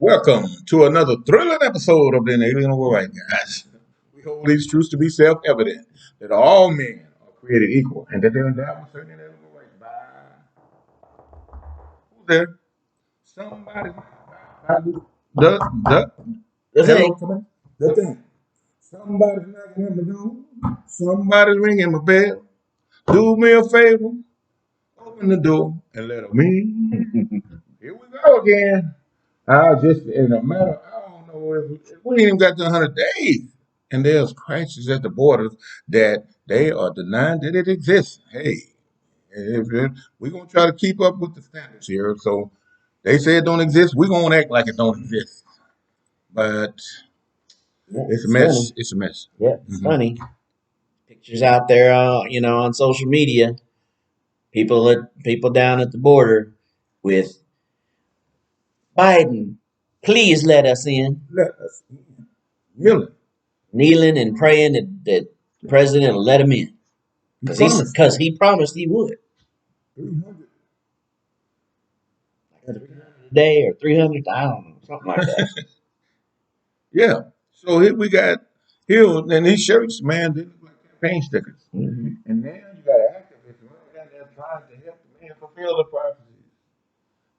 Welcome to another thrilling episode of the Inalienable Right, guys. We hold these truths to be self-evident that all men are created equal and that they're endowed with certain inalienable rights by who's there? Somebody. The The hello, thing. somebody. The thing. Somebody's knocking at the door. Somebody's ringing my bell. Do me a favor. Open the door and let them in. Here we go again. I just in a matter, I don't know if we ain't even got to 100 days, and there's crises at the borders that they are denying that it exists. Hey, we're gonna try to keep up with the standards here. So they say it don't exist. We're gonna act like it don't exist. But Yeah, it's a it's mess. funny. It's a mess. Yeah, it's Hmm. funny. Pictures out there, on social media. People down at the border with Biden. Please let us in, Let us really. kneeling and praying that the president will let him in He promised because he promised he would. 300. Like 300 a day or 300, I don't know, something like that. Yeah. So here we got here, and these shirts, man, they look like campaign stickers. Hmm. And now you got activists running down there trying to help the man fulfill the prophecies.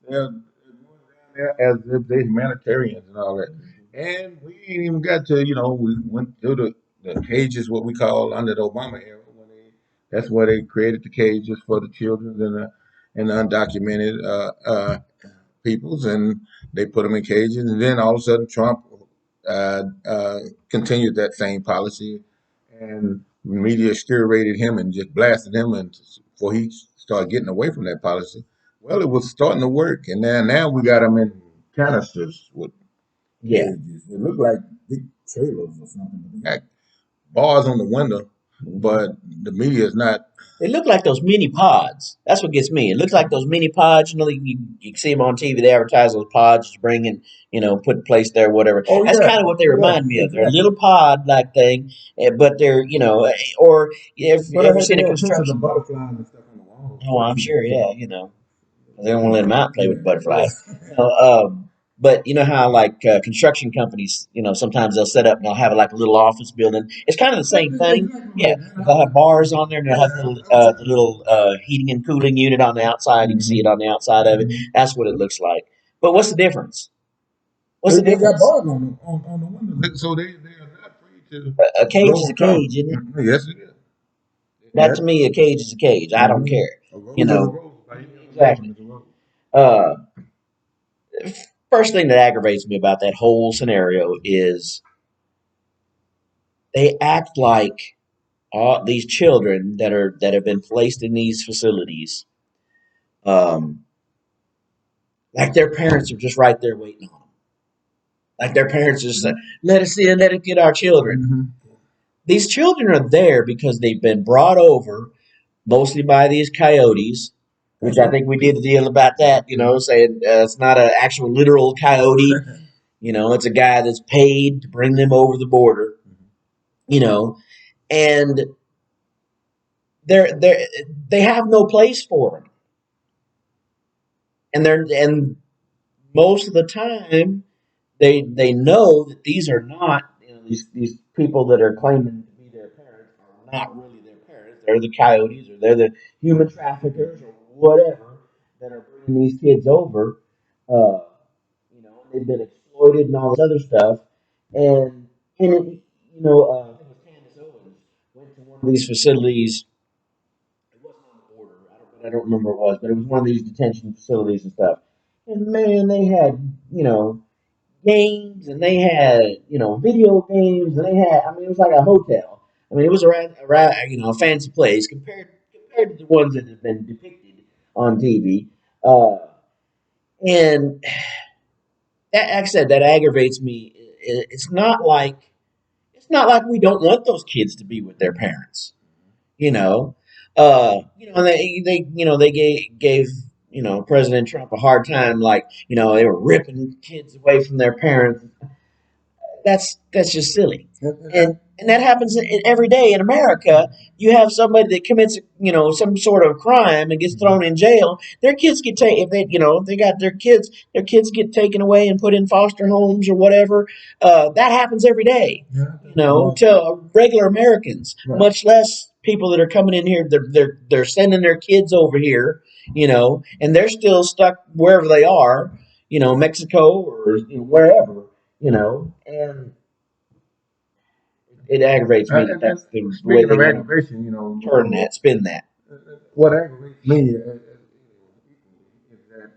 They're going down there as if they're humanitarians and all that. And we ain't even got to, we went through the cages, what we call under the Obama era, that's where they created the cages for the children and the undocumented peoples, and they put them in cages. And then all of a sudden, Trump continued that same policy, and media curated him and just blasted him, and before he started getting away from that policy. Well, it was starting to work, and now we got him in canisters with Yeah. cages. It looked like big trailers or something. They got bars on the window, but the media is not. It looked like those mini pods. That's what gets me. It looks like those mini pods. You can see them on TV. They advertise those pods to bring in, put in place there, whatever. Oh That's yeah, kind of what they yeah, remind me of. They're a exactly. little pod like thing, but they're, or if you But I ever had to seen a have pictures of construction. butterflies and stuff on the walls Oh, for I'm people to sure. see. Yeah, they don't want to let them out and play with Yeah, butterflies. But you know how like construction companies, sometimes they'll set up and they'll have like a little office building. It's kind of the same thing. exactly Yeah, like that. they'll have bars on there and they'll have Yeah, I was the little heating and cooling unit on the outside. You can see hmm it on the outside of it. hmm That's what it looks like. But what's the difference? What's the They got difference? bars on the windows, so they are not free to A go cage is a on top. cage, isn't it? Yes, it is. That to me, a cage is a cage. I don't Mm-hmm. care. A You rose is a know rose. By any other name, exactly. it's a rose. Uh, First thing that aggravates me about that whole scenario is they act like these children that have been placed in these facilities, um, like their parents are just right there waiting on them. Like their parents just say, "Let us in, let us get our children." Mm-hmm. These children are there because they've been brought over mostly by these coyotes, which I think we did a deal about that. Saying it's not an actual literal coyote. It's a guy that's paid to bring them over the border. You know, and they they have no place for them, and most of the time they know that these are not these people that are claiming to be their parents are not really their parents. They're the coyotes or they're the human traffickers or whatever that are bringing these kids over. Uh, they've been exploited and all this other stuff. And I think it was Candace Owens went to one of these facilities. It wasn't on the border. I don't remember what it was, but it was one of these detention facilities and stuff. And man, they had games and they had video games and they had. I mean, it was like a hotel. I mean, it was a fancy place compared to the ones that have been depicted on TV. Uh, and that, like I said, that aggravates me. It's not like we don't want those kids to be with their parents. You know, and they gave President Trump a hard time, like they were ripping kids away from their parents. That's just silly. And And and that happens every day in America. You have somebody that commits, some sort of crime and gets thrown in jail. Their kids get taken if they, if they got their kids get taken away and put in foster homes or whatever. That happens every day. Yeah. To regular Americans, Right. much less people that are coming in here. They're sending their kids over here, and they're still stuck wherever they are, Mexico or wherever, and it aggravates me that And that's the way speaking they of want aggravation, to spin that. what aggravates me is that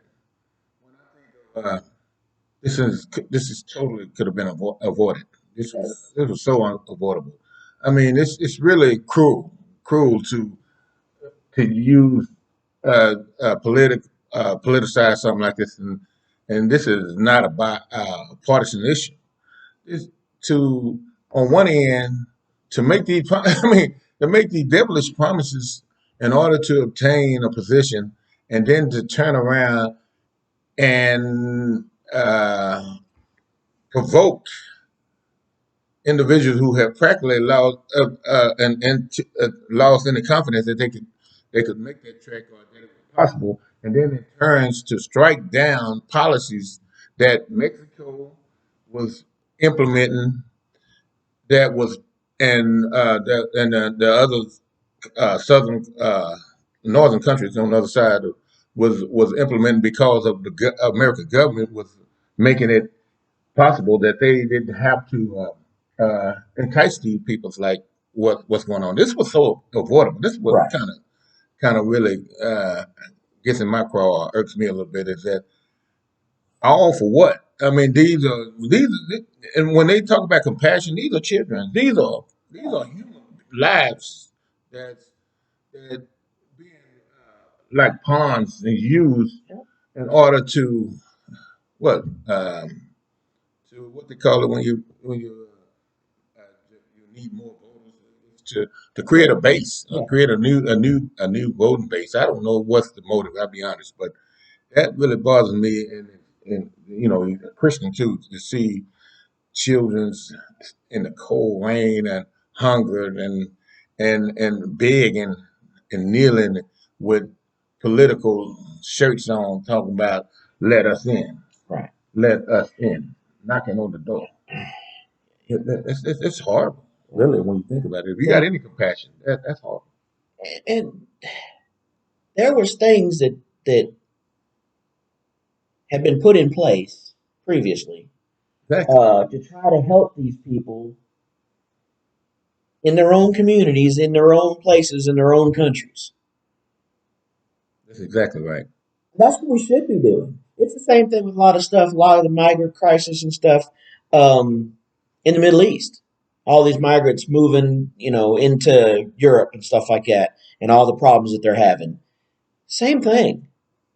when I think of this is totally could have been avoided. This was so unavoidable. I mean, it's really cruel to use politicize something like this, and this is not a partisan issue. It's to on one end to make these I mean to make these devilish promises in order to obtain a position, and then to turn around and provoke individuals who have practically lost lost any confidence that they could make that track or that it was possible, and then it turns to strike down policies that Mexico was implementing, that was and the other southern northern countries on the other side was implementing, because of the American government was making it possible that they didn't have to entice these peoples like what's going on. This was so avoidable. This is what Right. kind of really gets in my craw or irks me a little bit, is that all for what? I mean, and when they talk about compassion, these are children. These are human lives that's that being like pawns and used in order to what to what they call it when you need more voters, to create a base, create a new voting base. I don't know what's the motive. I'll be honest, but that really bothers me, and a Christian too, to see children's in the cold rain and hungered and begging and kneeling with political shirts on, talking about "let us in, Right. let us in," knocking on the door. It's horrible, really, when you think about it. If you got any compassion, that's horrible. And there was things that had been put in place previously Exactly. to try to help these people in their own communities, in their own places, in their own countries. That's exactly right. That's what we should be doing. It's the same thing with a lot of stuff, a lot of the migrant crisis and stuff um, in the Middle East. All these migrants moving, into Europe and stuff like that, and all the problems that they're having. Same thing.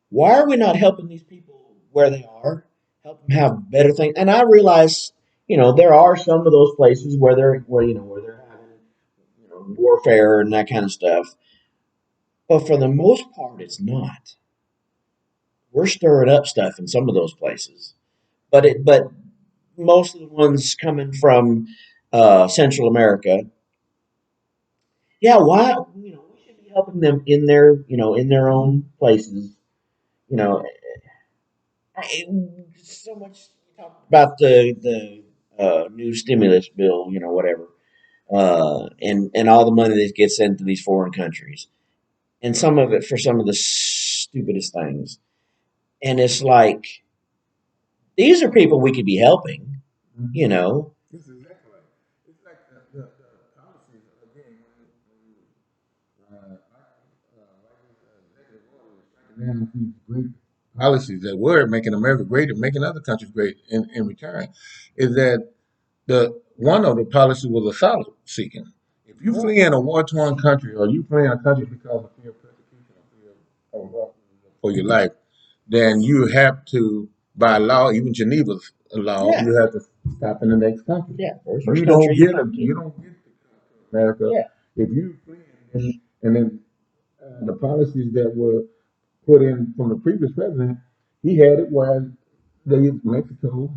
Why are we not helping these people where they are? Help them have better things. And I realize, there are some of those places where they're having, warfare and that kind of stuff. But for the most part, it's not. We're stirring up stuff in some of those places, but most of the ones coming from Central America, yeah. Why we should be helping them in their own places. You know, so much you talk about the new stimulus bill, whatever, and all the money that gets sent to these foreign countries, and some of it for some of the stupidest things, and it's like these are people we could be helping, you Mm-hmm. know. This is exactly right. It's like the policies again like executive order striking down these great policies that were making America great and making other countries great in return, is that the one of the policies was asylum seeking. If you flee in a war torn country, or you flee in a country because of fear of persecution or fear for your life, then you have to, by law, even Geneva's law, Yeah, you have to stop in the next country. yeah. First You country don't you get come you to. don't get to America Yeah, if you flee, and then the policies that were put in from the previous president, he had it where Mexico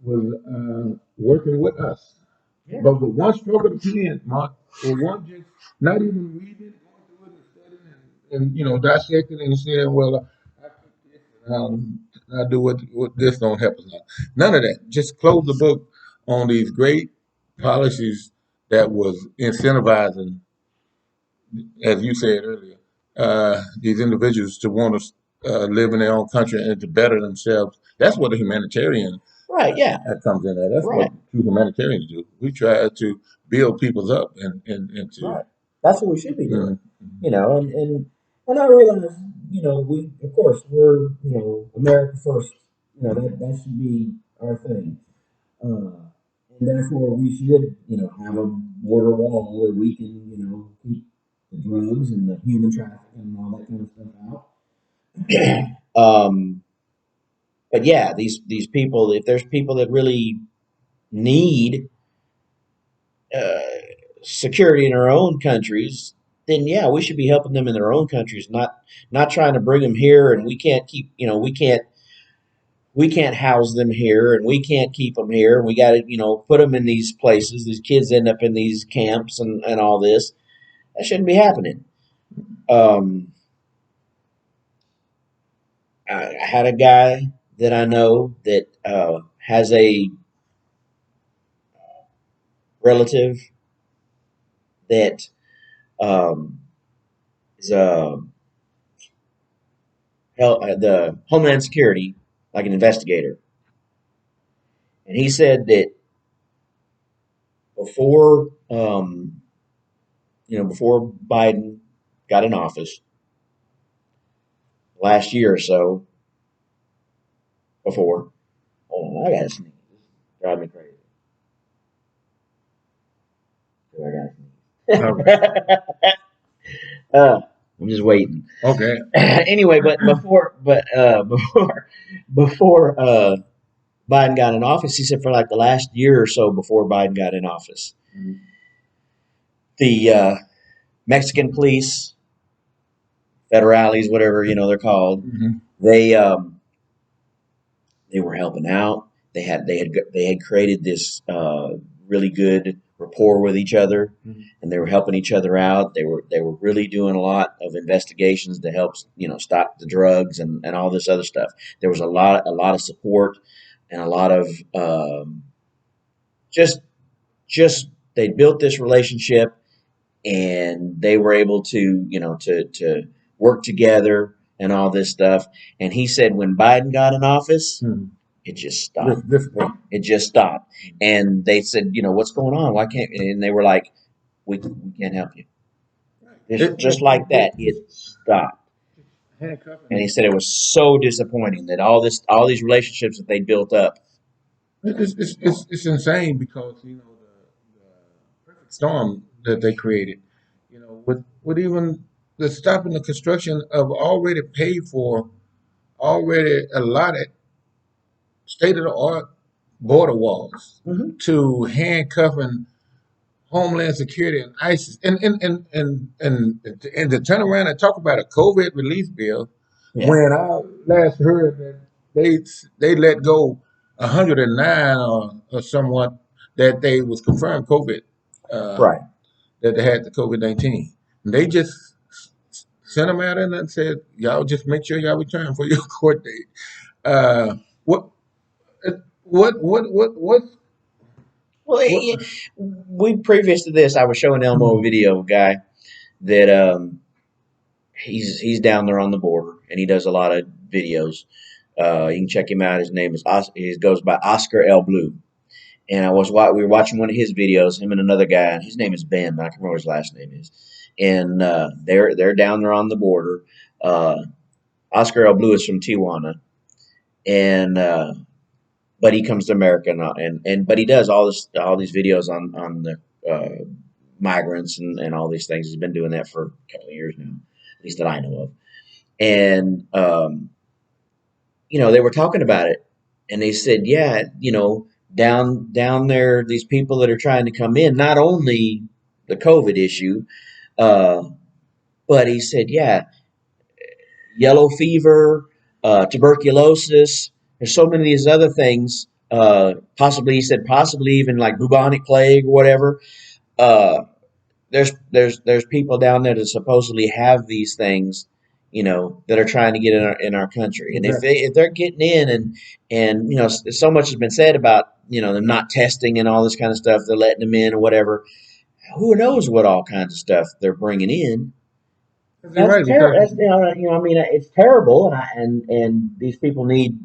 was working with us. Yeah. But with one stroke of the pen, Mark, or one just not even reading, going through it and studying and dissecting and saying, well, I took this and I do what this don't help us out. None of that. Just close the book on these great policies that was incentivizing, as you said earlier, these individuals to want to live in their own country and to better themselves. That's what a humanitarian Right. Yeah. that comes in there. That's what Right. true humanitarians do. We try to build peoples up and to. Right. That's what we should be doing. Mhm. And I realize, we of course we're America first. That should be our thing. And therefore we should, have a border wall that we can, keep the drugs and the human trafficking and all that kind of stuff out. But yeah, these people, if there's people that really need uh, security in our own countries, then yeah, we should be helping them in their own countries, not trying to bring them here, and we can't keep, we can't house them here, and we can't keep them here. We got to, put them in these places. These kids end up in these camps and all this. That shouldn't be happening. Um, I had a guy that I know that has a relative that is the Homeland Security, like an investigator, and he said that before, before Biden got in office last year or so, before, hold on, I gotta sneeze. This is driving me crazy. I All right. gotta sneeze. I'm just waiting. Okay. Anyway, but before Biden got in office, he said for like the last year or so before Biden got in office, Mhm. the Mexican police, federales, whatever they're called, Mhm. they they were helping out. They had created this really good rapport with each other, Mhm. and they were helping each other out. They were really doing a lot of investigations to help stop the drugs and all this other stuff. There was a lot of support and a lot of just just they built this relationship, and they were able to to work together and all this stuff. And he said when Biden got in office, Mhm. it just stopped. Discipline. It just stopped. And they said, what's going on? Why can't? And they were like, we can't help you. Just like that, it stopped. Handcuffing. And he said it was so disappointing that all these relationships that they built up. It's insane because the perfect storm that they created, with even the stopping the construction of already paid for, already allotted state of the art border walls Mm-hmm. to handcuffing Homeland Security and ISIS, and to turn around and talk about a COVID relief bill Yeah. when I last heard that they let go 109 or somewhat that they was confirmed COVID, uh, Right. that they had the COVID-19. And they just sent them out and said, y'all just make sure y'all return for your court date. Uh, what what Well, what? we previous to this, I was showing Elmo a video of a guy that he's down there on the border, and he does a lot of videos. You can check him out. His name is he goes by Oscar L. Blue. And we were watching one of his videos, him and another guy, and his name is Ben, but I can't remember what his last name is. And they're down there on the border. Uh, Oscar L. Blue is from Tijuana, and but he comes to America, and but he does all these videos on the migrants and all these things. He's been doing that for a couple of years now, at least that I know of. And they were talking about it, and they said, yeah, down there, these people that are trying to come in, not only the COVID issue, uh, but he said, yeah, yellow fever, tuberculosis. There's so many of these other things Possibly, he said, possibly even like bubonic plague or whatever. Uh, there's people down there that supposedly have these things, that are trying to get in our country. And Exactly. if they're getting in, and so much has been said about them not testing and all this kind of stuff, they're letting them in or whatever. Who knows what all kinds of stuff they're bringing in? You're That's right because terrible. That's I mean, it's terrible, and these people need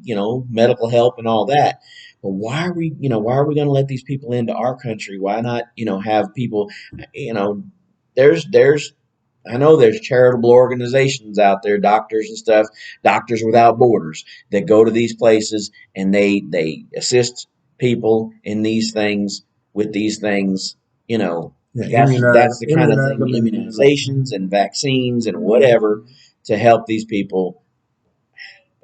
medical help and all that. But why are we going to let these people into our country? Why not have people, you know, there's I know there's charitable organizations out there, doctors and stuff, Doctors Without Borders, that go to these places and they assist people in these things with these things. You know, yeah, that's the kind of immunize thing, them immunizations and vaccines and whatever, to help these people.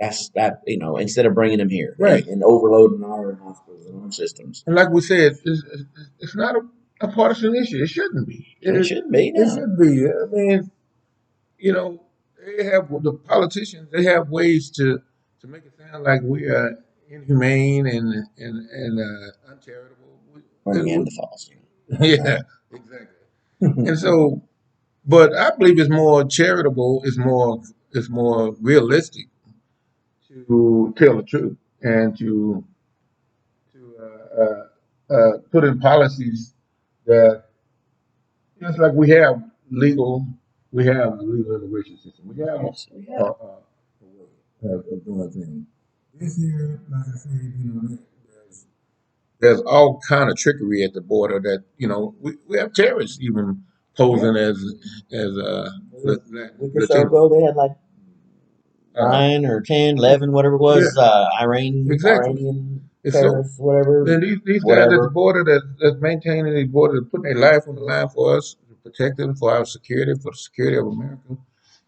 Instead of bringing them here right. and overloading our hospitals and our systems. And like we said, it's not a partisan issue. It shouldn't be. It shouldn't be, It no. should be. I mean, you know, they have the politicians. They have ways to make it sound like we are inhumane and uncharitable. Or Neanderthals. Yeah, exactly. And so, but I believe it's more charitable. It's more realistic to tell the truth and to put in policies that just like legal, we have a legal immigration system. We have Yes, we uh, have. uh, of doing things. This year, like I said, there's all kind of trickery at the border that we have terrorists even Yeah. posing as A week or so Latino. ago, they had like Uh, 9 or 10, 11, whatever it yeah, was, exactly. Iranian It's so terrorists, whatever, then these guys at the whatever. border that's maintaining these borders, putting their life on the line for us, to protect them for our security, for the security of America.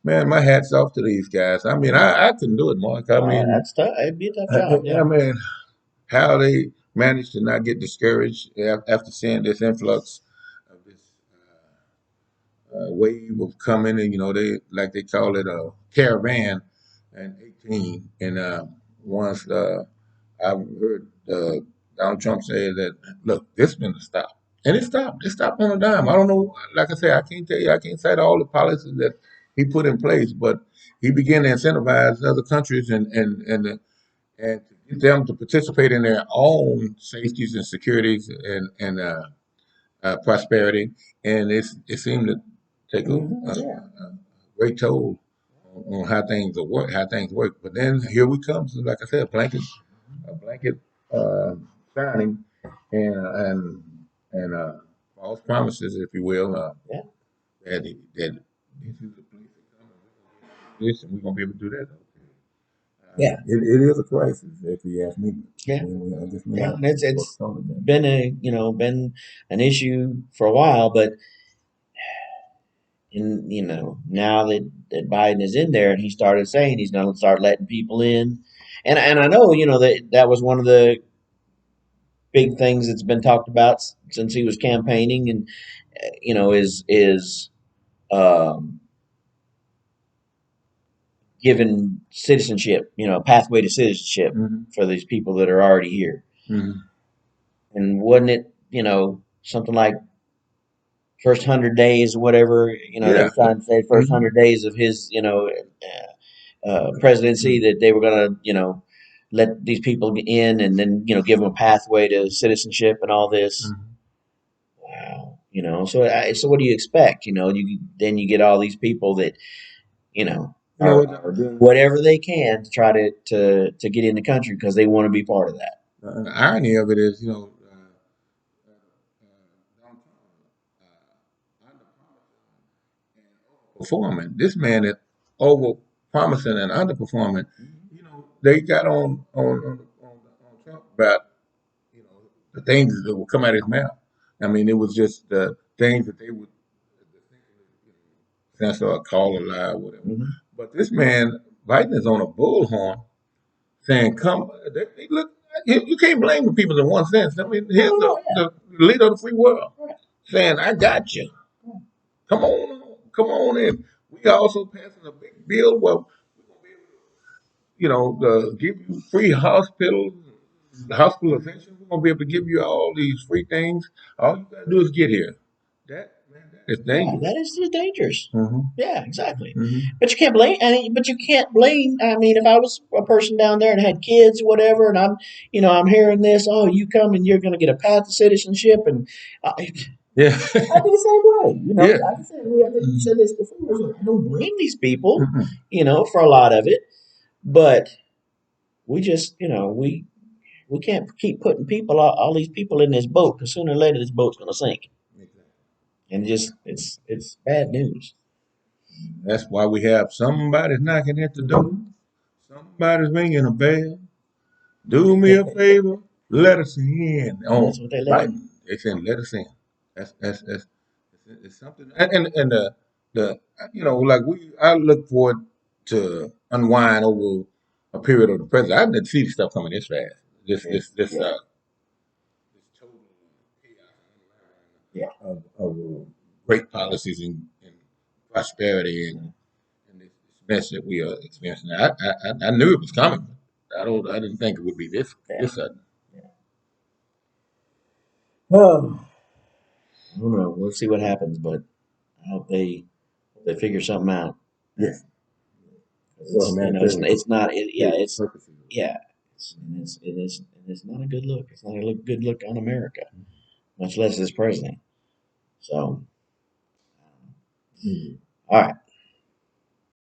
Man, my hat's off to these guys. I mean, I couldn't do it, Mark. I mean, That's tough. It'd be a tough I, job, I yeah. mean, how they managed to not get discouraged after seeing this influx of this wave of coming, and they call it a caravan, and 18, and once I've heard Donald Trump say that, look, this is going to stop. And it stopped. It stopped on a dime. I don't know. Like I say, I can't tell you, I can't cite all the policies that he put in place, but he began to incentivize other countries and to get them to participate in their own safeties and securities and prosperity. And it seemed to take Yeah. a great toll on how things work. But then here we come. So like I said, a blanket uh, signing and false promises, if you will, Yeah. that this is the place to come and this, and we're gonna be able to do that. Yeah. It is a crisis, if you ask me. Yeah. I guess we Yeah. have And to it's focus on it then. been an issue for a while, but now that Biden is in there and he started saying he's going to start letting people in, and I know that was one of the big things that's been talked about since he was campaigning, and is um, given citizenship, a pathway to citizenship Mm-hmm. for these people that are already here. Mm-hmm. And wasn't it something like first 100 days or whatever, they Yeah. were trying to say first Mm-hmm. 100 days of his presidency, Mm-hmm. that they were going to let these people in, and then give them a pathway to citizenship and all this. Mm-hmm. Wow. So what do you expect? You get all these people that You know what? are doing whatever they can to try to get in the country because they want to be part of that. The irony of it is, Donald Trump underperforming. This man is over promising and underperforming. They got on Trump about the things that would come out of his mouth. I mean, it was just the things that they would censor or call a lie or whatever. Hmm. But this man, Biden, is on a bullhorn saying, "Come, they look." You can't blame the people in one sense. I mean, here's Oh, yeah. the leader of the free world Right. saying, "I got you. Come on in." We also passing a big bill where we're gonna be able to, give you free hospitals, the house full of essentials. We're gonna be able to give you all these free things. All you gotta do is get here. That is Yeah, dangerous. that is just dangerous. Mm-hmm. Yeah, exactly. Mm-hmm. But you can't blame. But you can't blame. I mean, if I was a person down there and had kids, whatever, and I'm hearing this. Oh, you come and you're going to get a path to citizenship, and Yeah. I'd be the same way. Yeah. Like I said, I think you said this before. It's like, I don't blame these people, Mm-hmm. for a lot of it, but we just, we can't keep putting all these people in this boat, because sooner or later this boat's going to sink, and just it's bad news. That's why we have somebody knocking at the door. Somebody's ringing a bell. Do me a favor, let us in. That's Oh, what they let right. in. They saying let us in. That's it's something. And the like I look forward to unwind over a period of the present. I didn't see stuff coming this fast. This Yeah, this total yeah. of great policies and prosperity and this mess that we are experiencing. I knew it was coming. I didn't think it would be Yeah. this sudden. Oh, I don't know. We'll see what happens, but I hope they figure something out. Yes. It's not. Purposes. Yeah. It's not a good look. It's not a good look on America, much less this president. So, Mhm. all right.